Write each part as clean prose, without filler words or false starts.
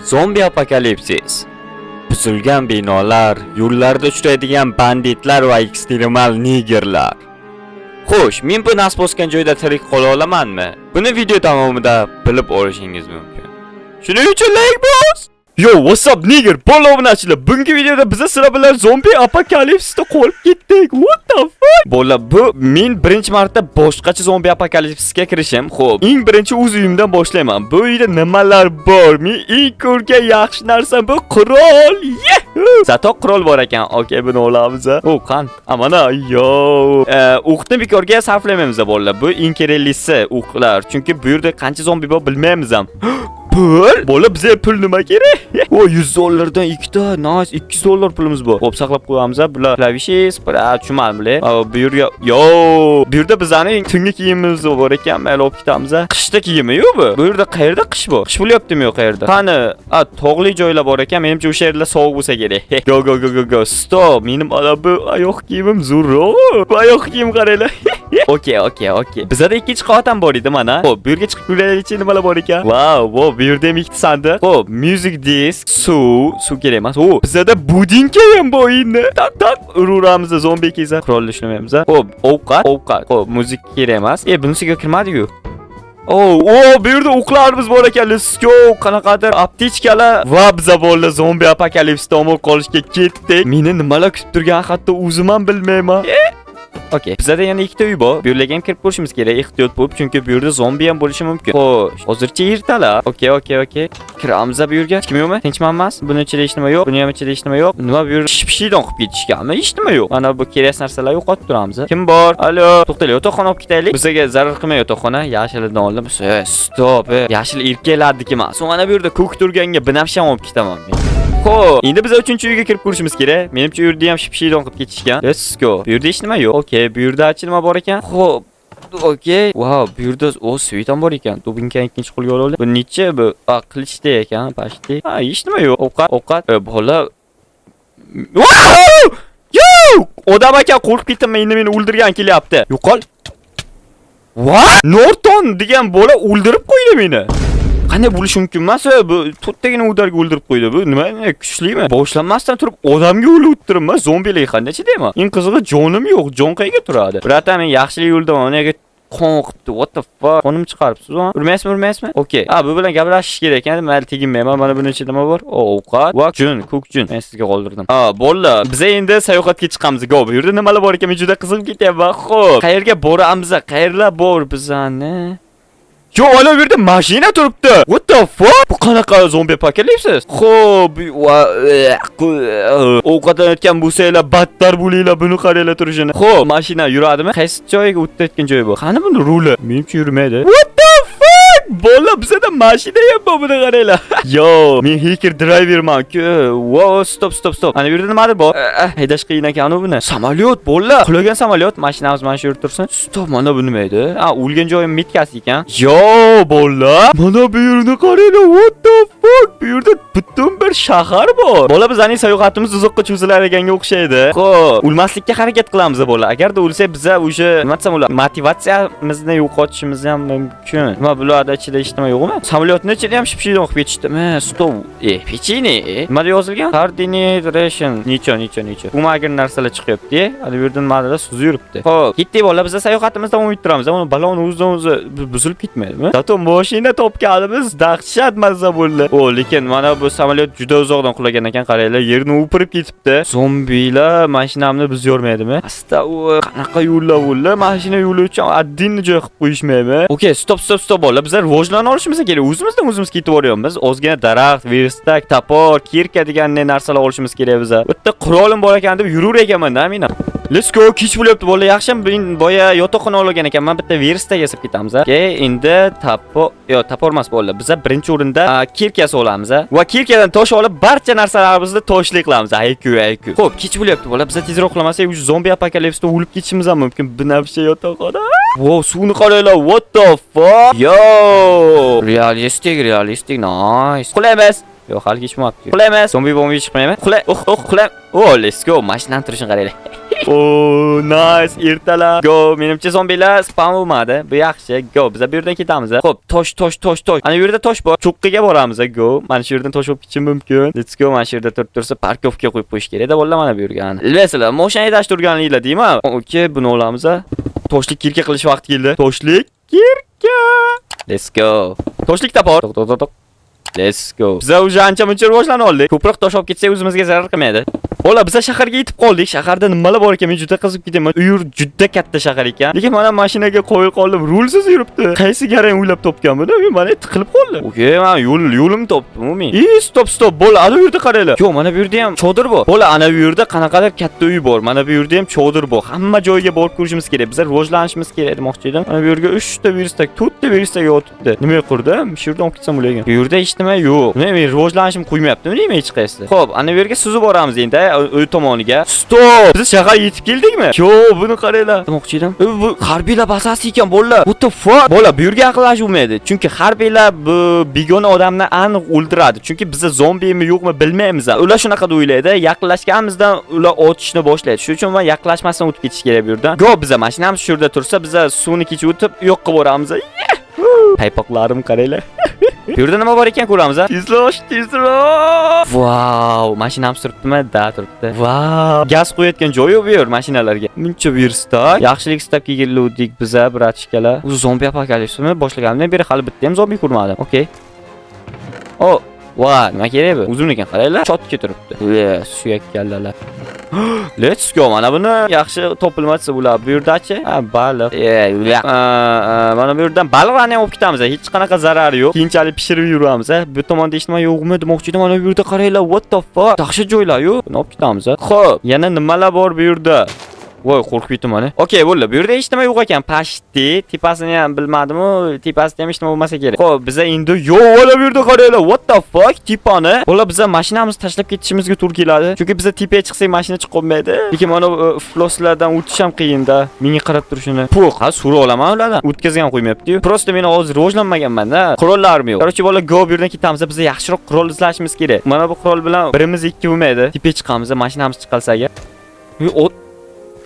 Zombi apokalipsis. Buzilgan binolar, yo'llarda uchraydigan banditlar va ekstremal nigerlar. Xo'sh, men bu nasib bosgan joyda tirik qola olamanmi? Buni video davomida bilib olishingiz mumkin. Shuning uchun like bos. Yo, what's up nigger? Bola obunachilar. Bungi videoda biz sizlar bilan zombi apokalipsisda qolib ketdik. What the fuck? Bola, bu men birinchi marta boshqacha zombi apokalipsisga kirishim. Xo'p, eng birinchi o'z uyimdan boshlayman. Bu uyda nimalar bor? Men eng ko'rgan yaxshi narsa bu qurol. Zato qurol bor ekan. Okay, buni olamiz. O, qan. Amana, yo. O'qni bekorga sarflamaymiz bolalar. Bu eng keraklisi o'qlar. Chunki bu yerda qancha zombi bor bilmaymiz ham. Pul? Bola bizga pul nima kerak? O $100 dan ikkita, nice, $200 pulimiz bor. Xo'p, saqlab qo'yamiz. Bular klavish, tushunmadim. Bu yerga yo, bu yerda bizning tungi kiyimimiz bor ekan, mayli olib ketamiz. Qishda kiyimi-yu bu. Bu yerda qayerda qish bor? Qish bo'lyaptimi yo'q qayerda? Qani, tog'li joylar bor ekan, menimcha o'sha yerlar sovuq bo'lsa kerak. Go. Stop. Menim ana bu oyoq kiyimim zo'rroq. Bu oyoq kiyim qaranglar. Okay. Bizda ikkinchi qavat ham bor edi mana. Xo'p, bu yerga chiqib yuraylik, nimalar bor ekan? Wow, bu yerda ikkita sandiq. Xo'p, music disk, suv kerak emas. O, bizda budinka ham bor endi. Tak, uramiz zombi keza. Qurolni ishlamaymiz. Xo'p, ovqat. Xo'p, muzik kerak emas. Bunisiga kirmadi-ku. Bu yerda o'qlarimiz bor ekan. Let's go. Qanaqadir aptechkalar va biza bolalar zombi apokalipsda omon qolishga ketdik. Meni nimalar kutib turgan hatto o'zim ham bilmayman. Okay, bizda yana ikkita uy bor. Bu yerga ham kirib ko'rishimiz kerak, ehtiyot bo'lib, chunki bu yerda zombi ham bo'lishi mumkin. Xo'sh, hozircha ertalar. Okay. Kiramiz bu yerga. Hech kim yo'qmi? Tinchman emas? Buni ichida hech nima yo'q. Buni ham ichida hech nima yo'q. Nima bu yer shipshiydan qilib ketishganmi? Hech nima yo'q. Mana bu kerak narsalar yo'qotib turamiz. Kim bor? Alo, to'xtanglar, yotoqxona olib ketaylik. Bizga zarar qilmay yotoqxona. Yashilidan oldim. Stop. Yashil erkaklardiki emas. Mana bu yerda ko'k turganga binafshan olib ketaman men. Xo'p, endi biz 3-uyga kirib ko'rishimiz kerak. Menimcha u yerda ham shipshiydan qilib ketishgan. Let's go. Bu yerda hech nima yo'q. Okay, bu yerda nima bor ekan? Xo'p. Okay. Wow, bu yerda svit ham bor ekan. Dubinkani ikkinchi qo'lga oldim. Bu necha bu? Qilichda ekan, pashti. Hech nima yo'q. Ovqat. Bola. Wow! Yo! Odam ekan, qo'rqib ketdim. Meni o'ldirgan kelyapti. Yo'qol. What? Norton degan bola o'ldirib qo'ydi meni. Qanday bo'lishi mumkin emas? Bu to'ttagina udarga o'ldirib qo'ydi. Bu nima kuchlimi? Boshlanmasdan turib odamga o'lib o'tiribman. Zombilar qanday deyman? Eng qizig'i jonim yo'q. Jon qayerga turadi? Birata men yaxshilik yo'ldaman. Unaga qo'ng'ibdi. What the fuck? Qonim chiqaribsiz. Urmaysizmi? Okay. Bu bilan gaplashish kerak ekan. Mayli teginmayman. Mana buni ichida nima bor? Ovqat. Va ko'k jun. Men sizga qoldirdim. Bolalar, biz endi sayohatga chiqamiz. Go. Bu yerda nimalar bor ekan? Men juda qiziqib ketyapman. Xo'p, qayerga boramiz? Qayerlar bor bizani? Yo, ola bu yerda mashina turibdi. What the fuck? Bu qanaqa zombi apokalipsis? Xo'p, ovqatdan o'tgan bo'lsanglar, battar bo'linglar, buni qaranglar turishini. Xo'p, mashina yuradimi? Qaysi joyga o'tayotgan joyi bu? Qani buni ruli? Menimcha yurmaydi. What the fuck? Bola, bizda mashina ham bor, buni qaranglar. Yo, men hacker driverman-ku. Wow, stop. Ana bu yerda nimadir bor? Haydash qiyin ekan buni. Samolyot, bola. Qulagan samolyot, mashinamiz mana shu yerda tursin. Stop, mana bu nima edi? O'lgan joyim metkasi ekan. Yo, bola. Mana bu yerni qaranglar. What the fuck? Bu yerda butun bir shahar bor. Bola, bizning sayohatimiz uzoqqa cho'zilar ekanga o'xshaydi. Xo'p, o'lmaslikka harakat qilamiz bola. Agarda o'lsak, biza o'sha nima desam ular, motivatsiyamizni yo'qotishimiz ham mumkin. Nima bularda ichida hech nima yo'qmi? Samolyotni ichida ham shipshiydan qilib ketishdimi? Stop. Pechini. Nima yozilgan? Coordinate ration. Necha. Umagir narsalar chiqyapti. Hali bu yerda nimalar suzib yuribdi. Xo'p, ketdik bola, biz sayohatimizni davom ettiramiz. Uni balon o'zidan-o'zi buzilib ketmaydimi? Zato mashina topganimiz dahshat mazza bo'ldi. Lekin mana bu samolyot juda uzoqdan qulagan ekan, qaranglar, yerni o'pirib ketibdi. Zombilar mashinamni buzib yormaydimi? Asta u qanaqa yo'llar bo'ldi? Mashina yo'li uchun addinni joy qilib qo'yishmaymi? Okay, stop bola. Bizlar rivojlana olishimiz kerak. O'zimiz ketib boryapmiz. Ozgina daraxt, verstak, topor, kirka degan narsalar olishimiz kerak biza. Bitta qurolim bor ekan deb yurur ekanman-da, men. Let's go. Kech bo'lyapti bola. Yaxshi, men boya yotoqxona olgan ekanman. Bitta verstak yasab ketamiz. Okay, endi topor emas bola. Biz birinchi o'rinda kirkasi olamiz. Va kirkadan tosh olib, barcha narsalarimizni toshli qilamiz. Ayku. Xo'p, kech bo'lyapti bola. Biz tezroq qilmasak, u zombi apokalipsda o'lib ketishimiz ham mumkin. Binafsha yotoqxona. Wow, suvni qaranglar. What the fuck? Yo! Realistik. Nice. Qulaymiz. Yo'q, hali kechmayapti. Qulaymiz. Zombi chiqmaymi? Qulay. Let's go. Mashinani turishini qaranglar. Oh, nice. Ertalar. Go. Menimcha zombilar spam bo'lmadi. Bu yaxshi. Go. Biz bu yerdan ketamiz. Xo'p, tosh. Ana bu yerda tosh bor. Cho'qqiga boramiz. Go. Mana shu yerdan tosh olib ketishim mumkin. Let's go. Mana shu yerda tursa parkovka qo'yib qo'yish kerak-da, bolalar mana bu yerga. Bilasizlar, mashina haydashib turganinglar deymi? Okay, buni olamiz. Toshlik kirka qilish vaqti keldi. Toshlik kirka. Let's go. Toshlik tapor. To'q. Let's go. Biz уже ancha-muncha rivojlana oldik. Ko'proq tosh olib ketsak o'zimizga zarar qilmaydi. Ola, biz shaharga yetib qoldik. Shaharda nimalar bor ekan, men juda qiziqib ketaman. U yer juda katta shahar ekan. Lekin mana mashinaga qo'yib qoldim. Rulsiz yuribdi. Qaysi garang o'ylab topganman-da? Men mana tiqilib qoldim. Okay, men yo'lim topdim, men. Stop. Bola, ana bu yerda qaranglar. Yo'q, mana bu yerda ham chodir bor. Bola, ana bu yerda qanaqadir katta uy bor. Mana bu yerda ham chodir bor. Hamma joyga borib ko'rishimiz kerak. Biz rivojlanishimiz kerak demoqchi edim. Mana bu yerga 3 ta virustak, 4 ta virustak yotibdi. Nima qildim? Shu yerdan olib ketsam bo'lagan. Bu yerda hech nima yo'q. Men rivojlanishim qo'ymayaptimi, deyman hech qaysi. Xo'p, ana bu yerga suzib boramiz endi, uy tomoniga. Stop! Biz shahar yetib keldikmi? Yo'q, buni qaranglar. Demoqchi edim. Bu harbiylar bazasi ekan, bolalar. What the fuck? Bola, bu yerga aqlashib bo'lmaydi. Chunki harbiylar bu begona odamni aniq o'ldiradi. Chunki biz zombimi yo'qmi bilmaymiz. Ular shunaqa o'ylaydi. Yaqinlashganimizdan ular otishni boshlaydi. Shuning uchun men yaqinlashmasdan o'tib ketish kerak bu yerdan. Go, biz mashinamiz shu yerda tursa, biz suvni kechib o'tib u yoqqa boramiz. Paypoqlarim qaranglar. Bu yerda nima bor ekan ko'ramiz. Tezroq. Wow, mashinamiz turibdimi? Da, turibdi. Wow, gaz qo'yayotgan joyi yo'q bu yer mashinalarga. Muncha virstak. Yaxshilik stabga keldik biz, bratishkalar. U zombi apokalipsini boshlaganimdan beri hali bitta ham zombi ko'rmadim. Okay. Oh, voy, nima kerak bu? Uzunlikan qaranglar, chotga turibdi. Suyak kallalar. Let's go. Mana buni yaxshi topilmasa bo'lar. Bu yerdachi? Ha, baliq. Mana bu yerdan baliqlarni olib ketamiz. Hech qanaqa zarari yo'q. Keyinchalik pishirib yuramiz. Bu tomonda hech nima yo'qmi demoqchi edim. Mana bu yerda qaranglar. What the fuck? Yaxshi joylar-yu. Buni olib ketamiz. Xo'p, yana nimalar bor bu yerda? Voy, qo'rqib ketdim mana. Okay, bo'ldi. Bu yerda hech nima yo'q ekan. Pashti, tepasini ham bilmadim-ku. Tepasida ham hech nima bo'lmasa kerak. Xo'p, biz endi yo'q, mana bu yerda qaranglar. What the fuck? Tepani. Bola, biz mashinamizni tashlab ketishimizga to'g'ri keladi. Chunki biz tepaga chiqsak mashina chiqib qolmaydi. Lekin mana floslardan o'tish ham qiyin-da. Menga qarab turishini. Po'qa, so'ra olaman ulardan. O'tkazgan qo'ymayapti-yu. Prosta men hozir rivojlanmaganman-da. Qurollarim yo'q. Qarochi bola, go bu yerdan ketamiz. Biz yaxshiroq qurol izlashimiz kerak. Mana bu qurol bilan birimiz ikki bo'lmaydi. Tepaga chiqamiz, mashinamiz chiqalsaga.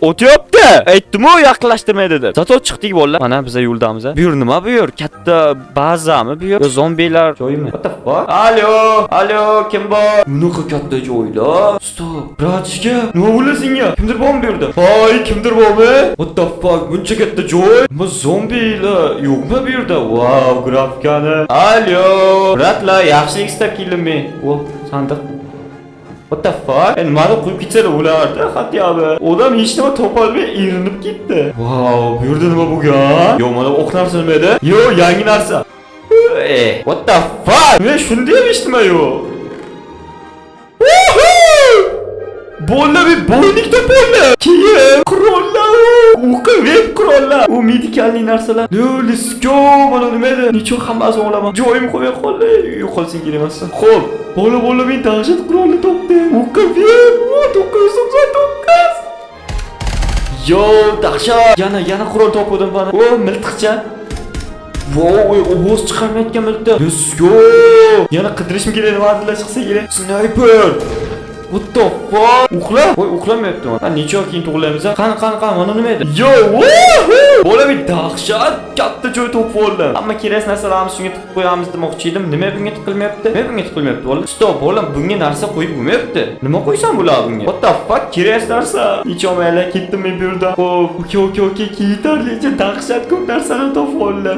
O'tyapti. Aytdim-ku, yaqinlashtirmaydi deb. Zato chiqdik bolalar. Mana biz yo'ldamiz. Bu yer nima bu yer? Katta bazami bu yer? Yo, zombilar joyimi? What the fuck? Alo, kim bor? Bunaqa katta joylar. Stop. Bratishka, nima bo'lasingga? Kimdir bormi bu yerda? Voy, kimdir bormi? What the fuck? Buncha katta joy? Nima zombilar yo'qmi bu yerda? Wow, grafikani. Alo, bratlar, yaxshilik istab keldim men. O, sandiq. What the fuck? Nimani qo'yib ketsalar ulardi, xatyabi. Odam hech nima topolmay erinib ketdi. Wow, bu yerda nima bo'lgan? Yo, mana o'q narsa nima edi? Yo, yangi narsa. What the fuck? Men shunday ham hech nima yo'q. Bolalar bir boylik topoldi. Keyin qurollar, o'qi web qurollar, u medikalli narsalar. Yo, let's go. Mana nima edi? Necha hammasini olaman. Joyim qo'yib qoldi. Yo'qolsin kerak emas. Xo'p, bola men dahshat qurolni topdim. O'qi web 999. Yo, dahshat. Yana qurol topdim bana. O, miltiqcha. Voy, ovoz chiqarmayotgan miltiq. Let's go. Yana qidirishim kerak, nimalar chiqsa kerak. Sniper. What the fuck? Uxla? Voy, uxlamayapti mana. Necha oy keyin tug'ilamiz? Qani, mana nima edi? Yo, bola bir dahshat katta joy topib oldim. Hamma kerak narsalarimizni shunga tiqib qo'yamiz demoqchi edim. Nima bunga tiqilmayapti? Nima bunga tiqilmayapti bola? Stop, bola, bunga narsa qo'yib bo'lmayapti. Nima qo'ysam bo'ladi bunga? What the fuck? Kerak narsa. Necha mayli ketdim men bu yerdan. Xo'p, okay, yetarlicha dahshat ko'p narsalar topib oldim.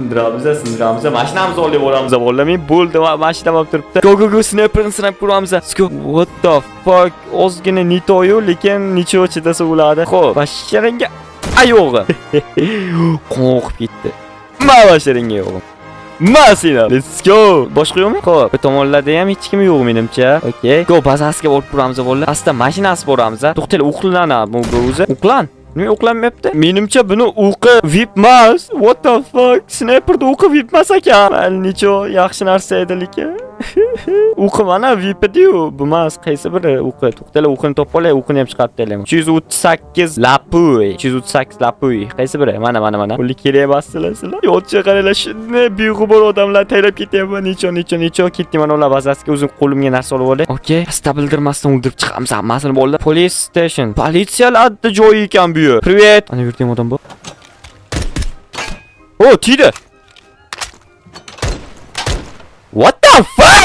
Sindiramiz. Mashinamizni olib boramiz bola. Men bo'ldi, mashinam olib turibdi. Go, sniperni sinab ko'ramiz. What the fuck? Ozgina nitoyu, lekin necha chidasa bo'ladi. Xo'p, mashinanga ayog'i. Qo'rqib ketdi. Mashinanga yo'q. Mashina. Let's go. Boshqa yo'qmi? Xo'p, bu tomonlarda ham hech kim yo'q menimcha. Okay. Go, bazasiga borib turamiz bolalar. Asta mashinasi boramiz. To'xtaylik, uxlanadi bu o'zi. Uxlan. Nima uxlanmayapti? Menimcha buni o'qi VIP emas. What the fuck? Sniperda o'qi VIP emas ekan. Necha yaxshi narsa edi lekin. O'qi mana VPD-yu, bu emas, qaysi biri o'qi? To'xtala, o'qini topib olay, o'qini ham chiqarib taylayman. 238 lapuy, 238 lapuy. Qaysi biri? Mana. Pulli kerak emaslar sizlar. Yo'lchi qaranglar, shunday beg'ubor odamlar taylab ketyapman. Necha ketdim mana ular bazasiga o'zim qo'limga narsa olib olay. Okey, asta bildirmasdan o'ldirib chiqamiz hammasini bolalar. Police station. Politsiyalar joyi ekan bu yer. Привет. Ana yurtdagi odam bu. Oh, tiydi. What the fuck?